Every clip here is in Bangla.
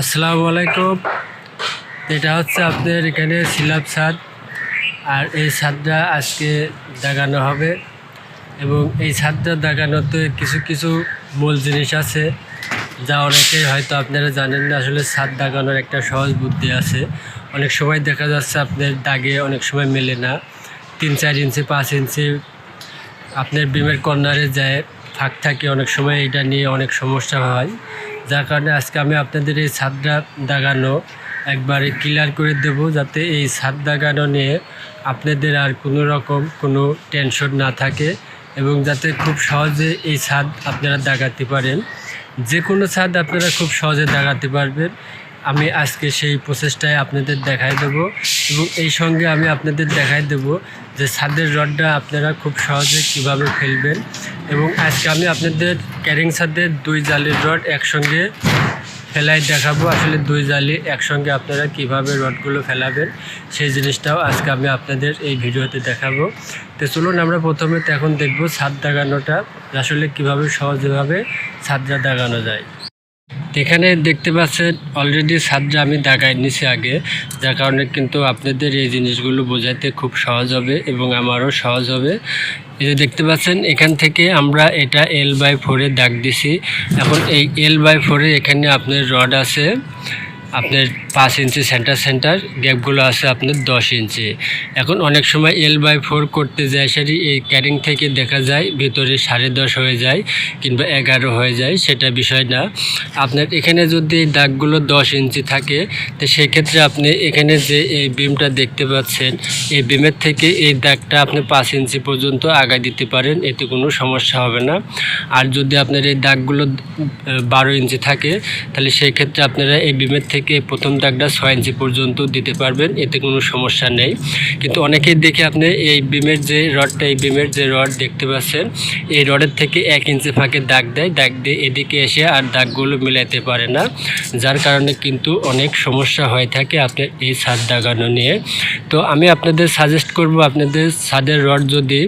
আসসালামু আলাইকুম। এটা হচ্ছে আপনার এখানে স্ল্যাব ছাদ, আর এই ছাদটা আজকে দাগানো হবে এবং এই ছাদটা দাগানোতে কিছু কিছু মূল জিনিস আছে যা অনেকেই হয়তো আপনারা জানেন না। আসলে ছাদ দাগানোর একটা সহজ বুদ্ধি আছে। অনেক সময় দেখা যাচ্ছে আপনার দাগে অনেক সময় মেলে না, 3-4 ইঞ্চি 5 ইঞ্চি আপনার বিমের কর্নারে যায় ফাঁক থাকে, অনেক সময় এটা নিয়ে অনেক সমস্যা হয়। যার কারণে আজকে আমি আপনাদের এই ছাদটা দাগানো একবারে ক্লিয়ার করে দেব, যাতে এই ছাদ দাগানো নিয়ে আপনাদের আর কোনো রকম কোনো টেনশন না থাকে এবং যাতে খুব সহজে এই ছাদ আপনারা দাগাতে পারেন। যে কোনো ছাদ আপনারা খুব সহজে দাগাতে পারবেন। আমি আজকে সেই প্রসেসটাই আপনাদের দেখাই দেব এবং এই সঙ্গে আমি আপনাদের দেখাই দেব যে ছাদের রডটা আপনারা খুব সহজে কিভাবে ফেলবেন। এবং আজকে আমি আপনাদের ক্যারিং ছাদের 2 জালির রড একসঙ্গে ফেলাই দেখাবো। আসলে 2 জালি একসঙ্গে আপনারা কিভাবে রডগুলো ফেলাবেন সেই জিনিসটাও আজকে আমি আপনাদের এই ভিডিওতে দেখাবো। তো চলুন আমরা প্রথমে তো এখন দেখব ছাদ দাগানোটা আসলে কিভাবে সহজভাবে ছাদটা দাগানো যায়। এখানে দেখতে পাচ্ছেন অলরেডি ছাদটা আমি দাগাই নিছি আগে, যার কারণে কিন্তু আপনাদের এই জিনিসগুলো বোঝাতে খুব সহজ হবে এবং আমারও সহজ হবে। এই যে দেখতে পাচ্ছেন এখান থেকে আমরা এটা L/4 দাগ দিছি। এখন এই L/4 এখানে আপনার রড আছে আপনার 5 ইঞ্চি সেন্টার গ্যাপগুলো আছে আপনার 10 ইঞ্চি। এখন অনেক সময় L/4 করতে যায় সেটি এই ক্যারিং থেকে দেখা যায় ভিতরে 10.5 হয়ে যায় কিংবা 11 হয়ে যায়, সেটা বিষয় না। আপনার এখানে যদি দাগগুলো 10 ইঞ্চি থাকে তো সেক্ষেত্রে আপনি এখানে যে এই বিমটা দেখতে পাচ্ছেন এই বিমের থেকে এই দাগটা আপনি 5 ইঞ্চি পর্যন্ত আগায় দিতে পারেন, এতে কোনো সমস্যা হবে না। আর যদি আপনার এই দাগগুলো 12 ইঞ্চি থাকে তাহলে সেই ক্ষেত্রে আপনারা এই বিমের থেকে প্রথম দাগটা 6 ইঞ্চি পর্যন্ত দিতে পারবেন, এতে কোনো সমস্যা নেই। কিন্তু অনেকেই দেখে আপনি এই বিমের যে রডটা, এই বিমের যে রড দেখতে পাচ্ছেন এই রডের থেকে 1 ইঞ্চি ফাঁকে দাগ দেয়, দাগ দিয়ে এদিকে এসে আর দাগগুলো মিলাইতে পারে না, যার কারণে কিন্তু অনেক সমস্যা হয়ে থাকে আপনার এই ছাদ দাগানো নিয়ে। তো আমি আপনাদের সাজেস্ট করব, আপনাদের ছাদের রড যদি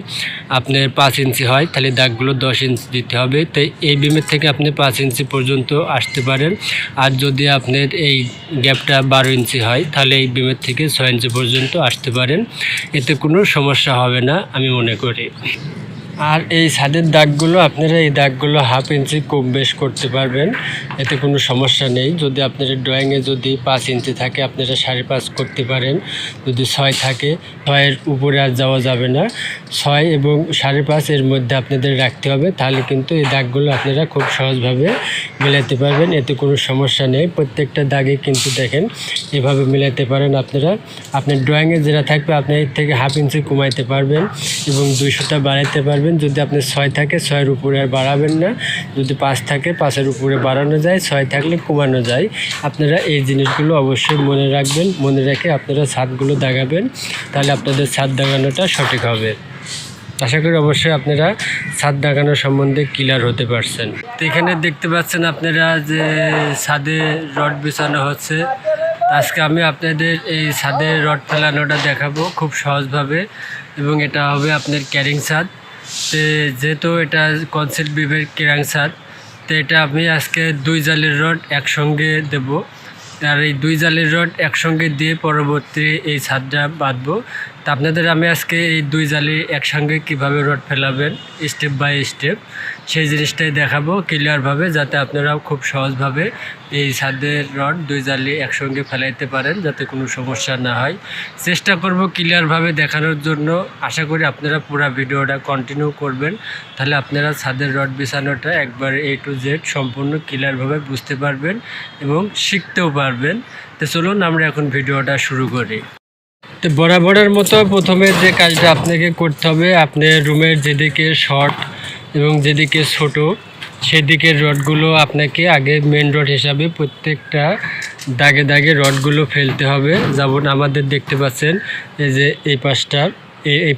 আপনার 5 ইঞ্চি হয় তাহলে দাগগুলো 10 ইঞ্চি দিতে হবে। তাই এই বিমের থেকে আপনি 5 ইঞ্চি পর্যন্ত আসতে পারেন। আর যদি আপনার এই গ্যাপটা 12 ইঞ্চি হয় তাহলে এই বিমের থেকে 6 ইঞ্চি পর্যন্ত আসতে পারেন, এতে কোনো সমস্যা হবে না আমি মনে করি। আর এই ছাদের দাগগুলো আপনারা এই দাগগুলো 1/2 ইঞ্চি কম বেশ করতে পারবেন, এতে কোনো সমস্যা নেই। যদি আপনার ড্রয়িংয়ে যদি 5 ইঞ্চি থাকে আপনারা 5.5 করতে পারেন, যদি 6 থাকে 6-এর উপরে আর যাওয়া যাবে না, 6 এবং 5.5 এর মধ্যে আপনাদের রাখতে হবে, তাহলে কিন্তু এই দাগগুলো আপনারা খুব সহজভাবে মেলাতে পারবেন, এতে কোনো সমস্যা নেই। প্রত্যেকটা দাগে কিন্তু দেখেন এভাবে মেলাতে পারেন আপনারা। আপনার ড্রয়িংয়ে যেটা থাকবে আপনি এর থেকে 1/2 ইঞ্চি কমাইতে পারবেন এবং 200টা বাড়াইতে পারবেন। যদি আপনার 6 থাকে 6-এর উপরে আর বাড়াবেন না, যদি 5 থাকে 5-এর উপরে বাড়ানো যায়, 6 থাকলে কমানো যায়। আপনারা এই জিনিসগুলো অবশ্যই মনে রাখবেন, মনে রেখে আপনারা ছাদগুলো দাগাবেন, তাহলে আপনাদের ছাদ দাগানোটা সঠিক হবে। আশা করি অবশ্যই আপনারা ছাদ দাগানো সম্বন্ধে ক্লিয়ার হতে পারছেন। তো এখানে দেখতে পাচ্ছেন আপনারা যে ছাদে রড বিছানো হচ্ছে। আজকে আমি আপনাদের এই ছাদের রড ফেলানোটা দেখাবো খুব সহজভাবে এবং এটা হবে আপনার ক্যারিং ছাদ। তো যেহেতু এটা কনসিল বিমের ক্যারিং ছাদ, তো এটা আমি আজকে 2 জালির রড একসঙ্গে দেব। আর এই 2 জালির রড একসঙ্গে দিয়ে পরবর্তী এই ছাদটা বাঁধবো। তা আপনাদের আমি আজকে এই 2 জালি একসঙ্গে কিভাবে রড ফেলাবেন স্টেপ বাই স্টেপ সেই জিনিসটাই দেখাবো ক্লিয়ারভাবে, যাতে আপনারাও খুব সহজভাবে এই ছাদের রড 2 জালি একসঙ্গে ফেলাইতে পারেন, যাতে কোনো সমস্যা না হয়। চেষ্টা করব ক্লিয়ারভাবে দেখানোর জন্য। আশা করি আপনারা পুরো ভিডিওটা কন্টিনিউ করবেন, তাহলে আপনারা ছাদের রড বিছানোটা একবার A to Z সম্পূর্ণ ক্লিয়ারভাবে বুঝতে পারবেন এবং শিখতেও পারবেন। তো চলুন আমরা এখন ভিডিওটা শুরু করি। তো বরাবরের মতো প্রথমে যে কাজটা আপনাকে করতে হবে, আপনার রুমের যেদিকে শর্ট এবং যেদিকে ছোট সেদিকের রডগুলো আপনাকে আগে মেন রড হিসাবে প্রত্যেকটা দাগে দাগে রডগুলো ফেলতে হবে। যেমন আমাদের দেখতে পাচ্ছেন এই যে এই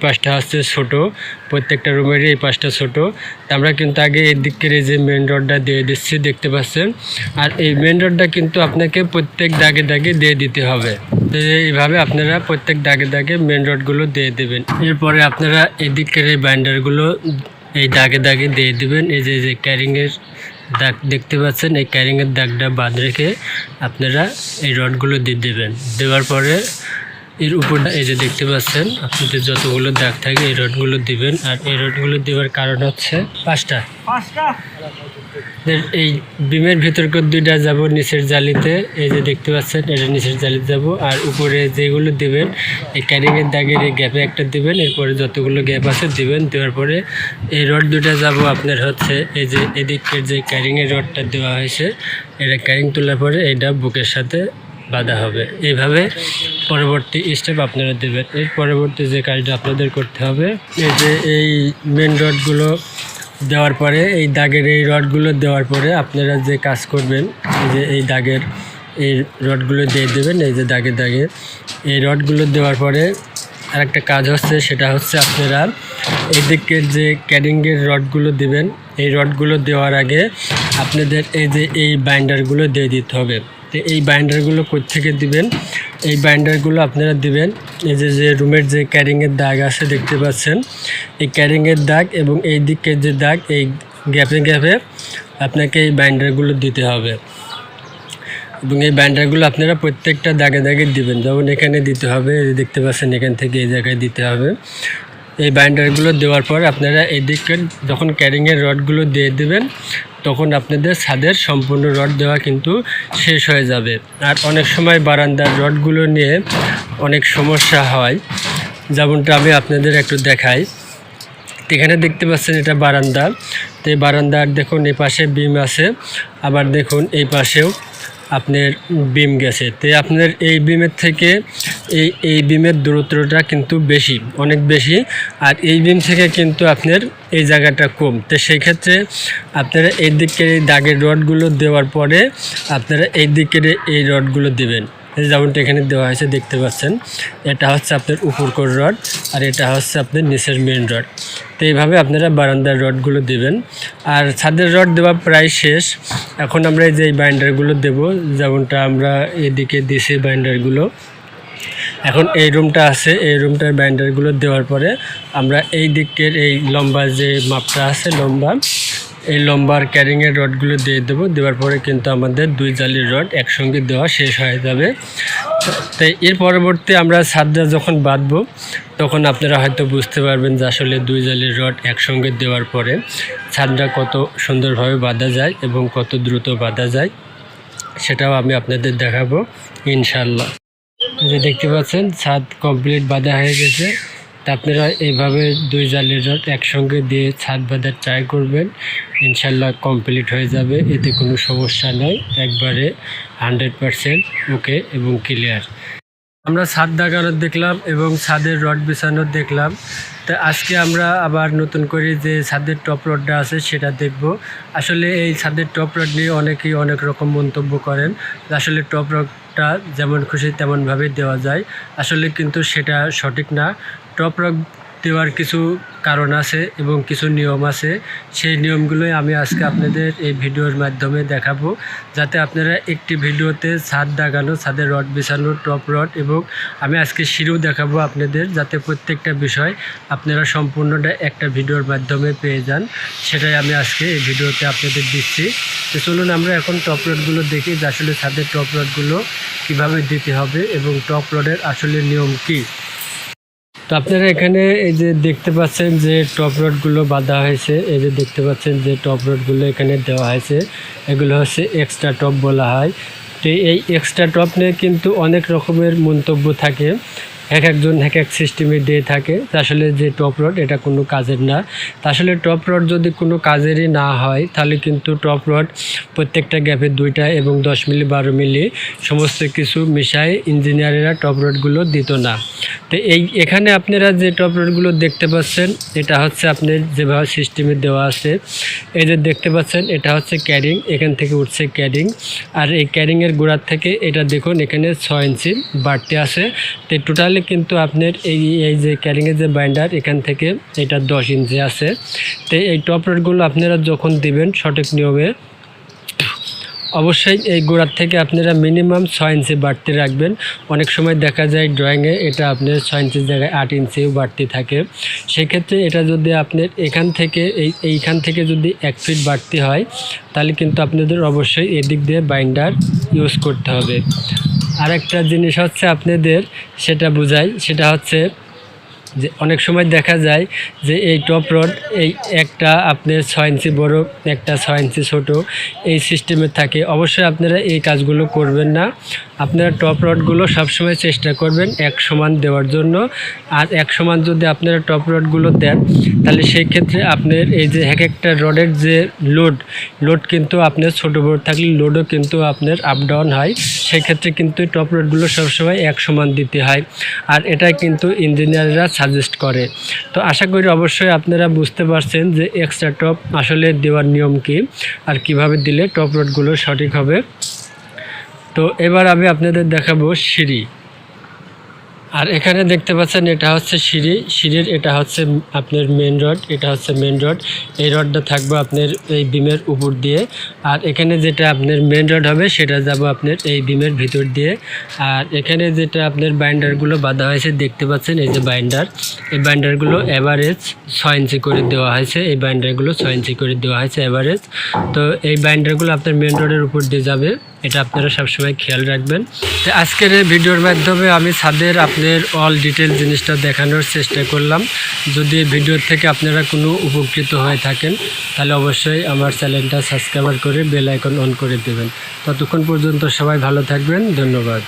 পাশটা হচ্ছে ছোট, প্রত্যেকটা রুমেরই এই পাশটা ছোট। আমরা কিন্তু আগে এই দিকের এই যে মেন রডটা দিয়ে দিচ্ছি দেখতে পাচ্ছেন, আর এই মেন রডটা কিন্তু আপনাকে প্রত্যেক দাগে দাগে দিয়ে দিতে হবে। এইভাবে আপনারা প্রত্যেক দাগে দাগে মেন রডগুলো দিয়ে দেবেন। এরপরে আপনারা এই দিকের এই বাইন্ডারগুলো এই দাগে দাগে দিয়ে দেবেন। এই যে ক্যারিংয়ের দাগ দেখতে পাচ্ছেন, এই ক্যারিংয়ের দাগটা বাদ রেখে আপনারা এই রডগুলো দিয়ে দেবেন। দেওয়ার পরে এর উপর এই যে দেখতে পাচ্ছেন আপনাদের যতগুলো দাগ থাকে এই রডগুলো দিবেন। আর এই রডগুলো দেওয়ার কারণ হচ্ছে পাঁচটা। এই বিমের ভিতরকে দুইটা যাব নিচের জালিতে, এই যে দেখতে পাচ্ছেন এটা নিচের জালিতে যাব। আর উপরে যেগুলো দিবেন এই ক্যারিংয়ের দাগের এই গ্যাপে একটা দিবেন, এরপরে যতগুলো গ্যাপ আছে দিবেন। দেওয়ার পরে এই রড দুইটা যাব আপনার হচ্ছে এই যে এদিকের যে ক্যারিংয়ের রডটা দেওয়া হয়েছে এটা ক্যারিং তোলার পরে এইটা বুকের সাথে বাঁধা হবে। এইভাবে পরবর্তী স্টেপ আপনারা দেবেন। এর পরবর্তী যে কাজটা আপনাদের করতে হবে, এই যে এই মেন রডগুলো দেওয়ার পরে এই দাগের এই রডগুলো দেওয়ার পরে আপনারা যে কাজ করবেন, এই যে এই দাগের এই রডগুলো দিয়ে দেবেন। এই যে দাগে দাগে এই রডগুলো দেওয়ার পরে আরেকটা কাজ হচ্ছে, সেটা হচ্ছে আপনারা এই দিকের যে ক্যারিংয়ের রডগুলো দিবেন, এই রডগুলো দেওয়ার আগে আপনাদের এই যে এই বাইন্ডারগুলো দিয়ে দিতে হবে। তো এই বাইন্ডারগুলো কোত্থেকে দিবেন, এই বাইন্ডারগুলো আপনারা দিবেন এই যে রুমের যে ক্যারিংয়ের দাগ আছে দেখতে পাচ্ছেন, এই ক্যারিংয়ের দাগ এবং এই দিকের যে দাগ, এই গ্যাপে গ্যাপে আপনাকে এই বাইন্ডারগুলো দিতে হবে। এবং এই বাইন্ডারগুলো আপনারা প্রত্যেকটা দাগে দাগে দিবেন। যেমন এখানে দিতে হবে, এই দেখতে পাচ্ছেন এখান থেকে এই জায়গায় দিতে হবে। এই বাইন্ডারগুলো দেওয়ার পর আপনারা এই দিকের যখন ক্যারিংয়ের রডগুলো দিয়ে দেবেন তখন আপনাদের ছাদের সম্পূর্ণ রড দেওয়া কিন্তু শেষ হয়ে যাবে। আর অনেক সময় বারান্দার রডগুলো নিয়ে অনেক সমস্যা হয়, যেমনটা আমি আপনাদের একটু দেখাই। এখানে দেখতে পাচ্ছেন এটা বারান্দা, তো এই বারান্দার দেখুন এই পাশে বিম আছে, আবার দেখুন এই পাশেও আপনার বিম গেছে। তো আপনার এই বিমের থেকে এই বিমের দূরত্বটা কিন্তু বেশি, অনেক বেশি। আর এই বিম থেকে কিন্তু আপনার এই জায়গাটা কম। তো সেই ক্ষেত্রে আপনারা এই দিকের এই দাগের রডগুলো দেওয়ার পরে আপনারা এই দিকের এই রডগুলো দেবেন। যেমনটা এখানে দেওয়া হয়েছে দেখতে পাচ্ছেন, এটা হচ্ছে আপনার উপরকর রড আর এটা হচ্ছে আপনার নিচের মেন রড। তো এইভাবে আপনারা বারান্দার রডগুলো দেবেন। আর ছাদের রড দেওয়া প্রায় শেষ। এখন আমরা এই যে বাইন্ডারগুলো দেব, যেমনটা আমরা এদিকে দিছি বাইন্ডারগুলো। এখন এই রুমটা আছে, এই রুমটার বাইন্ডারগুলো দেওয়ার পরে আমরা এই দিকের এই লম্বা যে মাপটা আছে লম্বা, এই লম্বার ক্যারিংয়ের রডগুলো দিয়ে দেবো। দেওয়ার পরে কিন্তু আমাদের দুই জালির রড একসঙ্গে দেওয়া শেষ হয়ে যাবে। তাই এর পরবর্তী আমরা ছাদটা যখন বাঁধবো তখন আপনারা হয়তো বুঝতে পারবেন যে আসলে দুই জালির রড একসঙ্গে দেওয়ার পরে ছাদটা কত সুন্দরভাবে বাঁধা যায় এবং কত দ্রুত বাঁধা যায়, সেটাও আমি আপনাদের দেখাবো ইনশাল্লাহ। যে দেখতে পাচ্ছেন ছাদ কমপ্লিট বাঁধা হয়ে গেছে। তা আপনারা এইভাবে দুই জালির রড একসঙ্গে দিয়ে ছাদ বাঁধার ট্রাই করবেন, ইনশাল্লাহ কমপ্লিট হয়ে যাবে। এতে কোনো সমস্যা নেই, একবারে 100% ওকে এবং ক্লিয়ার। আমরা ছাদ দাগানোর দেখলাম এবং ছাদের রড বিছানোর দেখলাম। তা আজকে আমরা আবার নতুন করে যে ছাদের টপ রডটা আছে সেটা দেখব। আসলে এই ছাদের টপ রড নিয়ে অনেকেই অনেক রকম মন্তব্য করেন, আসলে টপ রডটা যেমন খুশি তেমনভাবে দেওয়া যায়। আসলে কিন্তু সেটা সঠিক না। টপ রড দেওয়ার কিছু কারণ আছে এবং কিছু নিয়ম আছে, সেই নিয়মগুলোই আমি আজকে আপনাদের এই ভিডিওর মাধ্যমে দেখাবো, যাতে আপনারা একটি ভিডিওতে ছাদ দাগানো, ছাদের রড বিছানো, টপ রড এবং আমি আজকে সিঁড়িও দেখাবো আপনাদের, যাতে প্রত্যেকটা বিষয় আপনারা সম্পূর্ণটা একটা ভিডিওর মাধ্যমে পেয়ে যান। সেটাই আমি আজকে এই ভিডিওতে আপনাদের দিচ্ছি। তো চলুন আমরা এখন টপ রডগুলো দেখি যে আসলে ছাদের টপ রডগুলো কীভাবে দিতে হবে এবং টপ রডের আসলে নিয়ম কী। তো আপনারা এখানে এই যে দেখতে পাচ্ছেন যে টপ রডগুলো বাঁধা হয়েছে, এই যে দেখতে পাচ্ছেন যে টপ রডগুলো এখানে দেওয়া হয়েছে, এগুলো হচ্ছে এক্সট্রা টপ বলা হয়। তো এই এক্সট্রা টপ নিয়ে কিন্তু অনেক রকমের মন্তব্য থাকে, এক একজন এক এক সিস্টেমে দিয়ে থাকে। আসলে যে টপ রড এটা কোনো কাজের না। আসলে টপ রড যদি কোনো কাজেরই না হয় তাহলে কিন্তু টপ রড প্রত্যেকটা গ্যাপে 2টা এবং 10 মিলি 12 মিলি সমস্ত কিছু মিশায় ইঞ্জিনিয়ারেরা টপ রডগুলো দিত না। তো এখানে আপনারা যে টপ রডগুলো দেখতে পাচ্ছেন এটা হচ্ছে আপনার যেভাবে সিস্টেমে দেওয়া আছে, এই যে দেখতে পাচ্ছেন এটা হচ্ছে ক্যারিং, এখান থেকে উঠছে ক্যারিং। আর এই ক্যারিংয়ের গোড়ার থেকে এটা দেখুন এখানে 6 ইঞ্চি বাড়তি আছে। তো টোটালি কিন্তু আপনার এই যে ক্যারিংয়ের যে বাইন্ডার এখান থেকে এটা 10 ইঞ্চি আছে। তো এই টপ রডগুলো আপনারা যখন দিবেন সঠিক নিয়মে অবশ্যই এই গোড়ার থেকে আপনারা মিনিমাম 6 ইঞ্চি বাড়তি রাখবেন। অনেক সময় দেখা যায় ড্রয়িংয়ে এটা আপনার 6 ইঞ্চির জায়গায় 8 ইঞ্চিও বাড়তি থাকে। সেক্ষেত্রে এটা যদি আপনার এখান থেকে এইখান থেকে যদি 1 ফিট বাড়তি হয় তাহলে কিন্তু আপনাদের অবশ্যই এদিক দিয়ে বাইন্ডার ইউজ করতে হবে। আরেকটা জিনিস হচ্ছে আপনাদের সেটা বোঝাই, সেটা হচ্ছে যে অনেক সময় দেখা যায় যে এই টপ রড এই একটা আপনার 6 ইঞ্চি বড়, একটা 6 ইঞ্চি ছোট, এই সিস্টেমে থাকে। অবশ্যই আপনারা এই কাজগুলো করবেন না। আপনারা টপ রডগুলো সবসময় চেষ্টা করবেন এক সমান দেওয়ার জন্য। আর এক সমান যদি আপনারা টপ রডগুলো দেন তাহলে সেই ক্ষেত্রে আপনার এই যে এক একটা রডের যে লোড কিন্তু আপনার ছোটো বড় থাকলে লোডও কিন্তু আপনার আপ ডাউন হয়। সেক্ষেত্রে কিন্তু টপ রডগুলো সবসময় এক সমান দিতে হয়, আর এটাই কিন্তু ইঞ্জিনিয়াররা সাজেস্ট করে। তো আশা করি অবশ্যই আপনারা বুঝতে পারছেন যে এক্সট্রা টপ আসলে দেওয়ার নিয়ম কী আর কিভাবে দিলে টপ রডগুলো সঠিক হবে। তো এবার আমি আপনাদের দেখাবো সিঁড়ি। আর এখানে দেখতে পাচ্ছেন এটা হচ্ছে সিঁড়ির এটা হচ্ছে আপনার মেন রড, এটা হচ্ছে মেন রড। এই রডটা থাকবে আপনার এই বিমের উপর দিয়ে, আর এখানে যেটা আপনার মেন রড হবে সেটা যাব আপনার এই বিমের ভিতর দিয়ে। আর এখানে যেটা আপনার বাইন্ডারগুলো বাঁধা হয়েছে দেখতে পাচ্ছেন, এই যে বাইন্ডার, এই বাইন্ডারগুলো এভারেজ 6 ইঞ্চি করে দেওয়া হয়েছে। এই বাইন্ডারগুলো 6 ইঞ্চি করে দেওয়া হয়েছে এভারেজ। তো এই বাইন্ডারগুলো আপনার মেন রডের উপর দিয়ে যাবে, এটা আপনারা সবসময় খেয়াল রাখবেন। তো আজকের এই ভিডিওর মাধ্যমে আমি ছাদের আপনার অল ডিটেল জিনিসটা দেখানোর চেষ্টা করলাম। যদি এই ভিডিও থেকে আপনারা কোনো উপকৃত হয়ে থাকেন তাহলে অবশ্যই আমার চ্যানেলটা সাবস্ক্রাইব করে বেল আইকন অন করে দেবেন। ততক্ষণ পর্যন্ত সবাই ভালো থাকবেন, ধন্যবাদ।